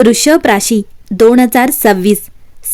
वृषभ राशी 2026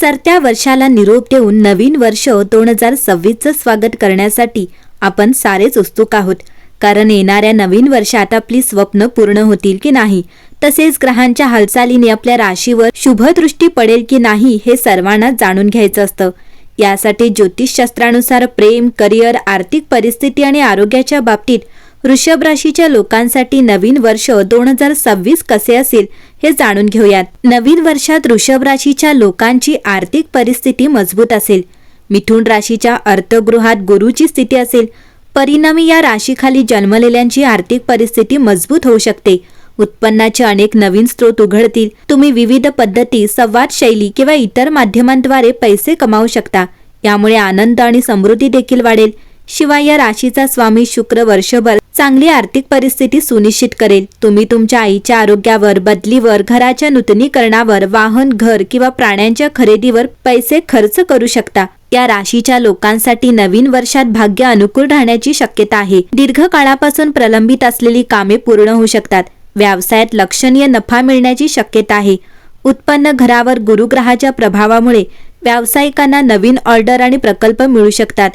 सरत्या वर्षाला निरोप देऊन नवीन वर्ष 2026चं स्वागत करण्यासाठी आपण सारेच उत्सुक आहोत. कारण येणाऱ्या नवीन वर्षात आपली स्वप्न पूर्ण होतील की नाही, तसेच ग्रहांच्या हालचालीने आपल्या राशीवर शुभदृष्टी पडेल की नाही हे सर्वांना जाणून घ्यायचं असतं. यासाठी ज्योतिषशास्त्रानुसार प्रेम, करिअर, आर्थिक परिस्थिती आणि आरोग्याच्या बाबतीत वृषभ राशीच्या लोकांसाठी नवीन वर्ष 2026 कसे असेल हे जाणून घेऊयात. नवीन वर्षात वृषभ राशीच्या लोकांची आर्थिक परिस्थिती मजबूत असेल. मिथुन राशीच्या अर्थगृहात गुरुची स्थिती असेल. परिणामी या राशीखाली जन्मलेल्यांची आर्थिक परिस्थिती मजबूत होऊ शकते. उत्पन्नाचे अनेक नवीन स्रोत उघडतील. तुम्ही विविध पद्धती, संवाद शैली किंवा इतर माध्यमांद्वारे पैसे कमावू शकता. यामुळे आनंद आणि समृद्धी देखील वाढेल. शिवाय या राशीचा स्वामी शुक्र वर्षभर चांगली आर्थिक परिस्थिती सुनिश्चित करेल. तुम्ही तुमच्या आईच्या आरोग्यावर, बदलीवर, घराच्या नूतनीकरणावर, वाहन, घर किंवा प्राण्यांच्या खरेदीवर पैसे खर्च करू शकता. या राशीच्या लोकांसाठी नवीन वर्षात भाग्य अनुकूल राहण्याची शक्यता आहे. दीर्घकाळापासून प्रलंबित असलेली कामे पूर्ण होऊ शकतात. व्यवसायात लक्षणीय नफा मिळण्याची शक्यता आहे. उत्पन्न घरावर गुरुग्रहाच्या प्रभावामुळे व्यावसायिकांना नवीन ऑर्डर आणि प्रकल्प मिळू शकतात.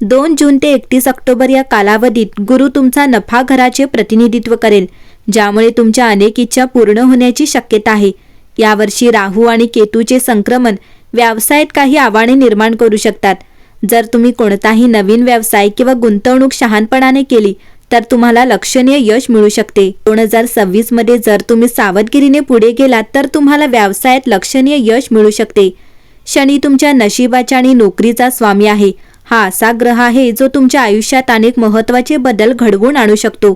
2 जून ते 31 ऑक्टोबर या कालावधीत गुरु तुमचा नफा घराचे प्रतिनिधित्व करेल, ज्यामुळे तुमच्या अनेक इच्छा पूर्ण होण्याची शक्यता आहे. यावर्षी राहू आणि केतूचे संक्रमण व्यवसायात काही आव्हाने निर्माण करू शकतात. जर तुम्ही कोणताही नवीन व्यवसाय किंवा गुंतवणूक शहाणपणाने केली तर तुम्हाला लक्षणीय यश मिळू शकते. 2026 मध्ये जर तुम्ही सावधगिरीने पुढे गेलात तर तुम्हाला व्यवसायात लक्षणीय यश मिळू शकते. शनी तुमच्या नशिबाच्या आणि नोकरीचा स्वामी आहे. हा असा ग्रह आहे जो तुमच्या आयुष्यात अनेक महत्त्वाचे बदल घडवून आणू शकतो.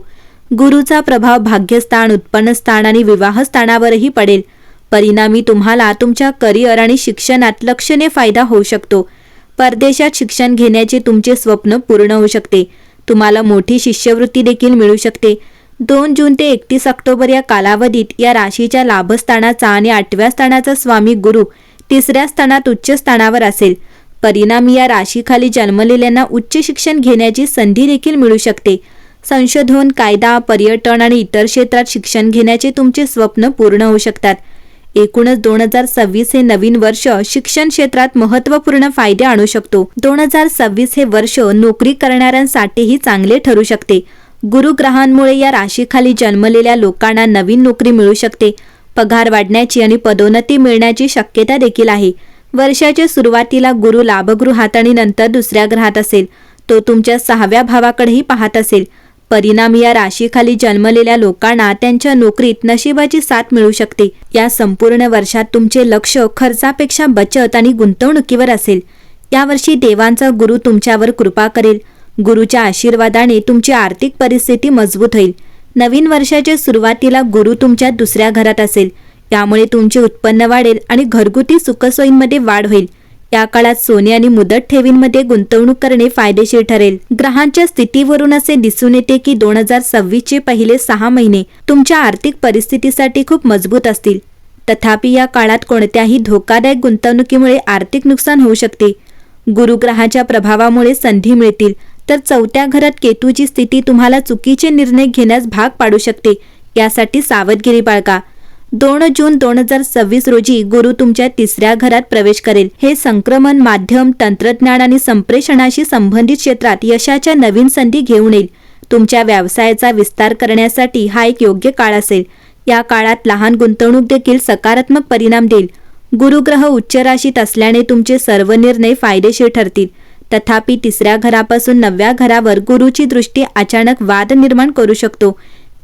गुरुचा प्रभाव भाग्यस्थान, उत्पन्नस्थान आणि विवाहस्थानावरही पडेल. परिणामी तुम्हाला तुमच्या करिअर आणि शिक्षणात लक्षणीय फायदा होऊ शकतो. परदेशात शिक्षण घेण्याचे तुमचे स्वप्न पूर्ण होऊ शकते. तुम्हाला मोठी शिष्यवृत्ती देखील मिळू शकते. 2 जून ते 31 ऑक्टोबर या कालावधीत या राशीच्या लाभस्थानाचा आणि 8व्या स्थानाचा स्वामी गुरु 3ऱ्या स्थानात उच्च स्थानावर असेल. परिणामी या राशीखाली जन्मलेल्यांना उच्च शिक्षण घेण्याची संधी देखील मिळू शकते. संशोधन, कायदा, पर्यटन आणि इतर क्षेत्रात शिक्षण घेण्याचे तुमचे स्वप्न पूर्ण होऊ शकतात. एकूणच 2026 हे नवीन वर्ष शिक्षण क्षेत्रात महत्त्वपूर्ण फायदे आणू शकतो. 2026 हे वर्ष नोकरी करणाऱ्यांसाठीही चांगले ठरू शकते. गुरुग्रहांमुळे या राशीखाली जन्मलेल्या लोकांना नवीन नोकरी मिळू शकते. पगार वाढण्याची आणि पदोन्नती मिळण्याची शक्यता देखील आहे. वर्षाच्या सुरुवातीला गुरु लाभगृहात आणि नंतर दुसऱ्या ग्रहात असेल. तो तुमच्या 6व्या भावाकडेही पाहत असेल. परिणामी या राशीखाली जन्मलेल्या लोकांना त्यांच्या नोकरीत नशिबाची साथ मिळू शकते. या संपूर्ण वर्षात तुमचे लक्ष खर्चापेक्षा बचत आणि गुंतवणुकीवर असेल. यावर्षी देवांचा गुरु तुमच्यावर कृपा करेल. गुरुच्या आशीर्वादाने तुमची आर्थिक परिस्थिती मजबूत होईल. नवीन वर्षाच्या सुरुवातीला गुरु तुमच्या 2ऱ्या घरात असेल. यामुळे तुमचे उत्पन्न वाढेल आणि घरगुती सुखसोयींमध्ये वाढ होईल. या काळात सोने आणि मुदत ठेवींमध्ये गुंतवणूक करणे फायदेशीर ठरेल. ग्रहांच्या स्थितीवरून असे दिसून येते की 2026 चे पहिले 6 महिने तुमच्या आर्थिक परिस्थितीसाठी खूप मजबूत असतील. तथापि या काळात कोणत्याही धोकादायक गुंतवणुकीमुळे आर्थिक नुकसान होऊ शकते. गुरुग्रहाच्या प्रभावामुळे संधी मिळतील, तर 4थ्या घरात केतूची स्थिती तुम्हाला चुकीचे निर्णय घेण्यास भाग पाडू शकते. यासाठी सावधगिरी बाळगा. 2 जून 2026 रोजी गुरु तुमच्या 3ऱ्या घरात प्रवेश करेल. हे संक्रमण माध्यम, तंत्रज्ञान आणि संप्रेषणाशी संबंधित क्षेत्रात यशाच्या नवीन संधी घेऊन येईल. तुमच्या व्यवसायाचा विस्तार करण्यासाठी हा एक योग्य काळ असेल. या काळात लहान गुंतवणूक देखील सकारात्मक परिणाम देईल. गुरुग्रह उच्च राशीत असल्याने तुमचे सर्व निर्णय फायदेशीर ठरतील. तथापि 3ऱ्या घरापासून 9व्या घरावर गुरुची दृष्टी अचानक वाद निर्माण करू शकतो.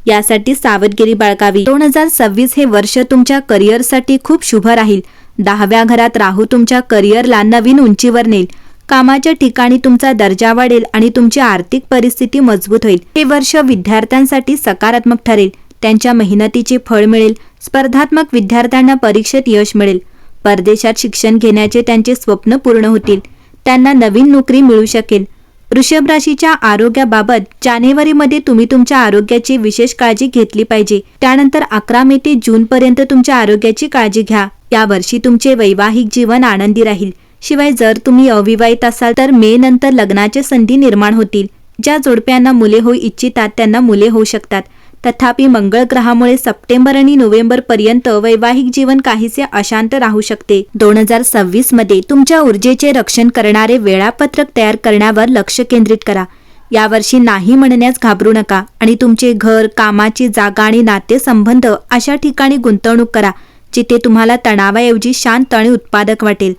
यासाठी सावधगिरी बाळगावी. 2026 हे वर्ष तुमच्या करिअरसाठी खूप शुभ राहील. 10व्या घरात राहू तुमच्या करिअरला नवीन उंचीवर नेईल. कामाच्या ठिकाणी तुमचा दर्जा वाढेल आणि तुमची आर्थिक परिस्थिती मजबूत होईल. हे वर्ष विद्यार्थ्यांसाठी सकारात्मक ठरेल. त्यांच्या मेहनतीचे फळ मिळेल. स्पर्धात्मक विद्यार्थ्यांना परीक्षेत यश मिळेल. परदेशात शिक्षण घेण्याचे त्यांचे स्वप्न पूर्ण होतील. त्यांना नवीन नोकरी मिळू शकेल. वृषभ राशीच्या आरोग्याबाबत जानेवारीमध्ये तुम्ही तुमच्या आरोग्याची विशेष काळजी घेतली पाहिजे. त्यानंतर 11 मे ते जून पर्यंत तुमच्या आरोग्याची काळजी घ्या. यावर्षी तुमचे वैवाहिक जीवन आनंदी राहील. शिवाय जर तुम्ही अविवाहित असाल तर मे नंतर लग्नाच्या संधी निर्माण होतील. ज्या जोडप्यांना मुले होऊ इच्छितात त्यांना मुले होऊ शकतात. तथापि मंगळ ग्रहामुळे सप्टेंबर आणि नोव्हेंबर पर्यंत वैवाहिक जीवन काहीसे अशांत राहू शकते. 2026 मध्ये तुमच्या ऊर्जेचे रक्षण करणारे वेळापत्रक तयार करण्यावर लक्ष केंद्रित करा. यावर्षी नाही म्हणण्यास घाबरू नका आणि तुमचे घर, कामाची जागा आणि नातेसंबंध अशा ठिकाणी गुंतवणूक करा जिथे तुम्हाला तणावाऐवजी शांत आणि उत्पादक वाटेल.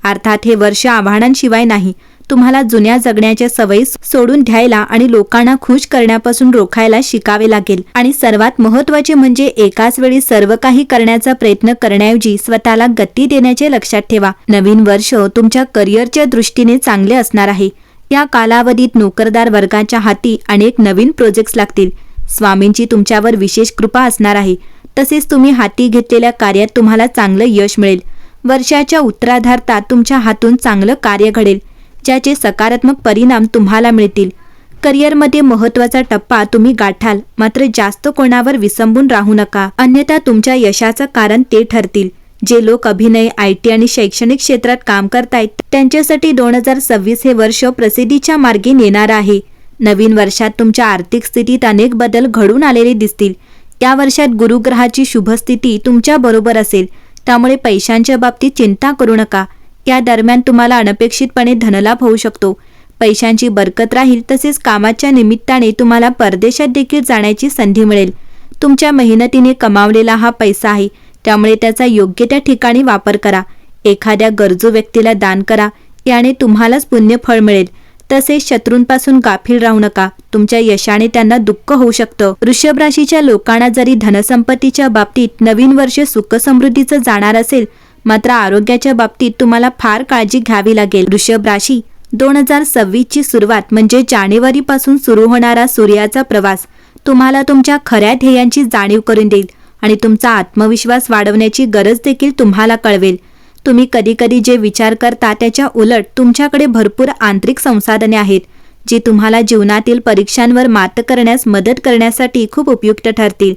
अर्थात हे वर्ष आव्हानांशिवाय नाही, तुम्हाला जुन्या जगण्याच्या सवयी सोडून द्यायला आणि लोकांना खुश करण्यापासून रोखायला शिकावे लागेल. आणि सर्वात महत्त्वाचे म्हणजे एकाच वेळी सर्व काही करण्याचा प्रयत्न करण्याऐवजी स्वतःला गती देण्याचे लक्षात ठेवा. नवीन वर्ष तुमच्या करिअरच्या दृष्टीने चांगले असणार आहे. या कालावधीत नोकरदार वर्गाच्या हाती अनेक नवीन प्रोजेक्ट्स लागतील. स्वामींची तुमच्यावर विशेष कृपा असणार आहे. तसेच तुम्ही हाती घेतलेल्या कार्यात तुम्हाला चांगलं यश मिळेल. वर्षाच्या उत्तरार्धात तुमच्या हातून चांगलं कार्य घडेल ज्याचे सकारात्मक परिणाम तुम्हाला मिळतील. करिअरमध्ये महत्त्वाचा टप्पा तुम्ही गाठाल, मात्र जास्त कोणावर विसंबून राहू नका, अन्यथा तुमच्या यशाचं कारण ते ठरतील. जे लोक अभिनय, IT आणि शैक्षणिक क्षेत्रात काम करतायत त्यांच्यासाठी 2026 हे वर्ष प्रसिद्धीच्या मार्गे नेणारं आहे. नवीन वर्षात तुमच्या आर्थिक स्थितीत अनेक बदल घडून आलेले दिसतील. या वर्षात गुरुग्रहाची शुभस्थिती तुमच्या बरोबर असेल, त्यामुळे पैशांच्या बाबतीत चिंता करू नका. या दरम्यान तुम्हाला अनपेक्षितपणे धनलाभ होऊ शकतो. पैशांची बरकत राहील. तसेच कामाच्या निमित्ताने तुम्हाला परदेशात देखील जाण्याची संधी मिळेल. तुमच्या मेहनतीने कमावलेला हा पैसा आहे, त्यामुळे त्याचा योग्य त्या ठिकाणी वापर करा. एखाद्या गरजू व्यक्तीला दान करा, याने तुम्हालाच पुण्यफळ मिळेल. तसेच शत्रूंपासून गाफील राहू नका, तुमच्या यशाने त्यांना दुःख होऊ शकतं. वृषभ राशीच्या लोकांना जरी धनसंपत्तीच्या बाबतीत नवीन वर्ष सुखसमृद्धीचं जाणार असेल, मात्र आरोग्याच्या बाबतीत तुम्हाला फार काळजी घ्यावी लागेल. वृषभ राशी 2026 ची सुरुवात म्हणजे जानेवारीपासून सुरू होणारा सूर्याचा प्रवास तुम्हाला तुमच्या खऱ्या ध्येयांची जाणीव करून देईल आणि तुमचा आत्मविश्वास वाढवण्याची गरज देखील तुम्हाला कळवेल. तुम्ही कधीकधी जे विचार करता त्याच्या उलट तुमच्याकडे भरपूर आंतरिक संसाधने आहेत, जी तुम्हाला जीवनातील परीक्षांवर मात करण्यास मदत करण्यासाठी खूप उपयुक्त ठरतील.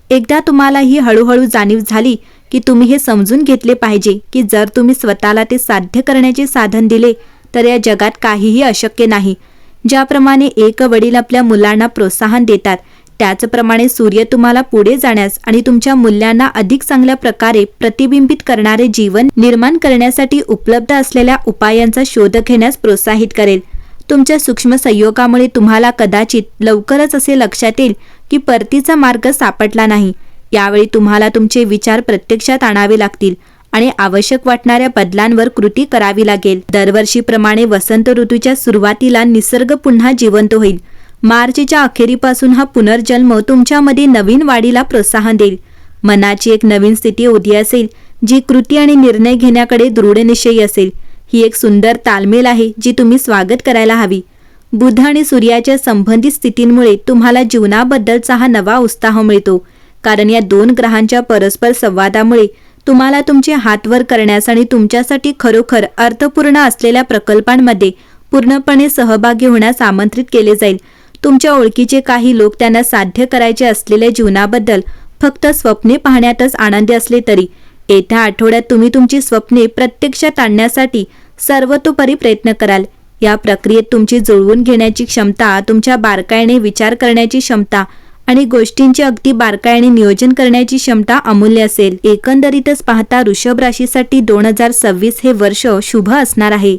एकदा तुम्हाला ही हळूहळू जाणीव झाली की तुम्ही हे समजून घेतले पाहिजे की जर तुम्ही स्वतःला ते साध्य करण्याचे साधन दिले तर या जगात काहीही अशक्य नाही. ज्याप्रमाणे एक वडील आपल्या मुलांना प्रोत्साहन देतात, त्याचप्रमाणे सूर्य तुम्हाला पुढे जाण्यास आणि तुमच्या मूल्यांना अधिक चांगल्या प्रकारे प्रतिबिंबित करणारे जीवन निर्माण करण्यासाठी उपलब्ध असलेल्या उपायांचा शोध घेण्यास प्रोत्साहित करेल. तुमच्या सूक्ष्म संयोगामुळे तुम्हाला कदाचित लवकरच असे लक्षात येईल की परतीचा मार्ग सापडला नाही. यावेळी तुम्हाला तुमचे विचार प्रत्यक्षात आणावे लागतील आणि आवश्यक वाटणाऱ्या बदलांवर कृती करावी लागेल. दरवर्षीप्रमाणे वसंत ऋतूच्या सुरुवातीला निसर्ग पुन्हा जिवंत होईल. मार्चच्या अखेरीपासून हा पुनर्जन्म तुमच्यामध्ये नवीन वाढीला प्रोत्साहन देईल. मनाची एक नवीन स्थिती उदी असेल, जी कृती आणि निर्णय घेण्याकडे दृढनिश्चयी असेल. ही एक सुंदर तालमेल आहे जी तुम्ही स्वागत करायला हवी. बुध आणि सूर्याच्या संबंधित स्थितींमुळे तुम्हाला जीवनाबद्दलचा हा नवा उत्साह मिळतो, कारण या दोन ग्रहांच्या परस्पर संवादामुळे तुम्हाला तुमचे हात वर करण्यास आणि तुमच्यासाठी खरोखर अर्थपूर्ण असलेल्या प्रकल्पांमध्ये पूर्णपणे सहभागी होण्यास आमंत्रित केले जाईल. तुमच्या ओळखीचे काही लोक त्यांना साध्य करायचे असलेल्या जीवनाबद्दल फक्त स्वप्ने पाहण्यातच आनंदी असले तरी येत्या आठवड्यात तुम्ही तुमची स्वप्ने प्रत्यक्षात आणण्यासाठी सर्वतोपरी प्रयत्न कराल. या प्रक्रियेत तुमची जुळवून घेण्याची क्षमता, तुमच्या बारकाईने विचार करण्याची क्षमता आणि गोष्टींचे अगदी बारकाईने नियोजन करण्याची क्षमता अमूल्य असेल. एकंदरीतच पाहता वृषभ राशीसाठी 2026 हे वर्ष शुभ असणार आहे.